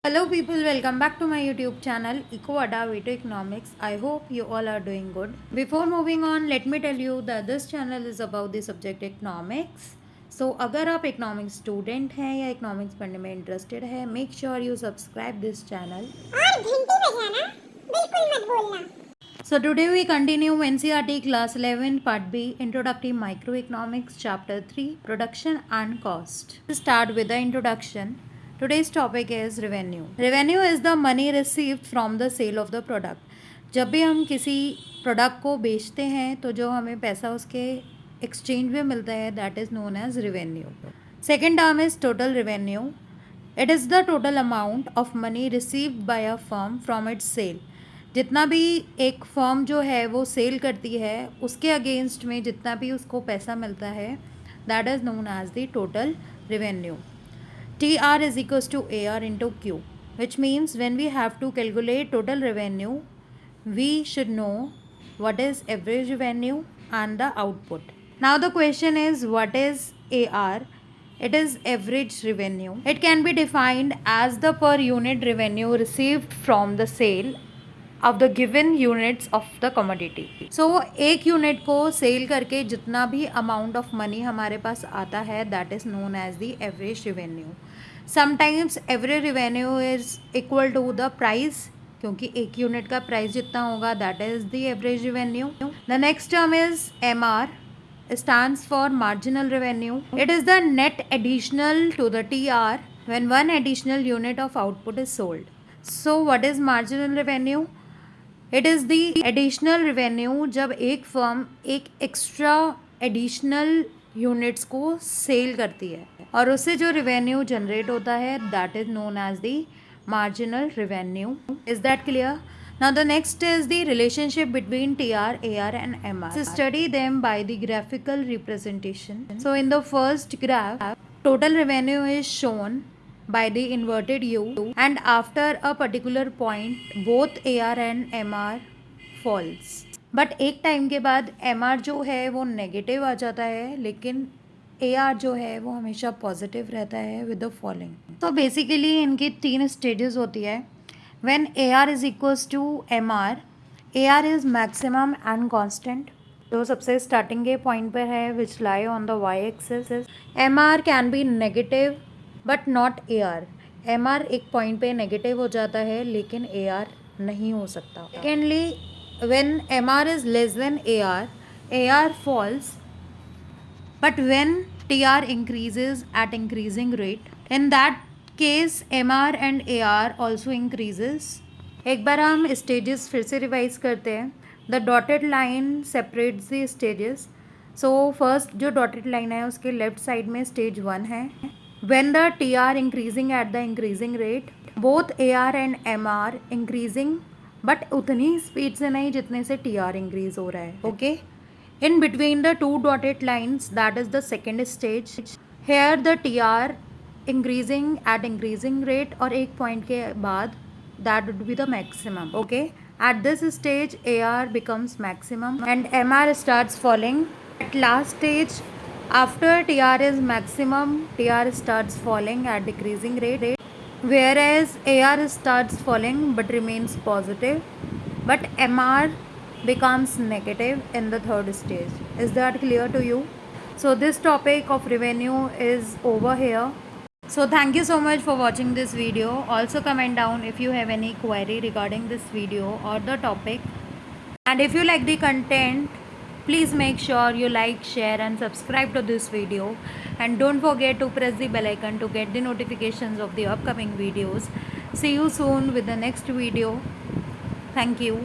Hello people, welcome back to my YouTube channel EcoAda Way to Economics. I hope you all are doing good. Before moving on, let me tell you that this channel is about the subject economics. So अगर आप economics student हैं या economics पढ़ने में interested है, make sure you subscribe this channel. और घंटी बजाना बिल्कुल मत भूलना। So today we continue NCERT class 11 part B introductory microeconomics chapter 3 production and cost. To start with the introduction. Today's topic is revenue. Revenue is the money received from the sale of the product. जब भी हम किसी product को बेचते हैं तो जो हमें पैसा उसके एक्सचेंज में मिलता है that is known as revenue. Second term is total revenue. It is the total amount of money received by a firm from its sale. जितना भी एक फर्म जो है वो सेल करती है उसके अगेंस्ट में जितना भी उसको पैसा मिलता है that is known as the total revenue. TR is equals to AR into Q, which means when we have to calculate total revenue, we should know what is average revenue and the output. Now the question is, what is AR? It is average revenue. It can be defined as the per unit revenue received from the sale of the given units of the commodity. So एक unit को cell करके जितना भी amount of money हमारे पास आता है that is known as the average revenue. Sometimes average revenue is equal to the price, क्योंकि एक यूनिट का प्राइस जितना होगा that is the average revenue. The next term is MR stands for marginal revenue. It is the net additional to the TR when one additional unit of output is sold. So what is marginal revenue? It is the additional revenue जब एक firm एक extra additional units को sell करती है और उससे जो revenue generate होता है that is known as the marginal revenue. Is that clear? Now the next is the relationship between TR, AR and MR. So study them by the graphical representation. So in the first graph, total revenue is shown by the inverted U and after a particular point both AR and MR falls. But एक time के बाद MR जो है वो negative आ जाता है लेकिन AR जो है वो हमेशा पॉजिटिव रहता है विद द फॉलोइंग. तो बेसिकली इनकी 3 स्टेजेस होती है. When AR is equals to MR, AR is maximum and constant जो सबसे स्टार्टिंग के पॉइंट पर है which lie on the Y axis. MR can be negative but not AR. MR एक पॉइंट पे नेगेटिव हो जाता है लेकिन AR नहीं हो सकता. Secondly when MR is less than AR falls, but when TR increases at increasing rate, in that case MR and AR also increases. एक बार हम स्टेजेस फिर से रिवाइज करते हैं. The dotted line separates the stages. So first जो dotted line है उसके left side में स्टेज 1 है. When the TR increasing at the increasing rate, both AR and MR increasing but उतनी स्पीड से नहीं जितने से TR इंक्रीज हो रहा है. Okay, in between the two dotted lines that is the second stage. Here the TR increasing at increasing rate और एक पॉइंट के बाद that would be the maximum. Okay, at this stage AR becomes maximum and MR starts falling. At last stage, after TR is maximum, TR starts falling at decreasing rate, whereas AR starts falling but remains positive, but MR becomes negative in the third stage. Is that clear to you? So this topic of revenue is over here. So thank you so much for watching this video. Also comment down if you have any query regarding this video or the topic. And if you like the content, please make sure you like, share and subscribe to this video. And don't forget to press the bell icon to get the notifications of the upcoming videos. See you soon with the next video. Thank you.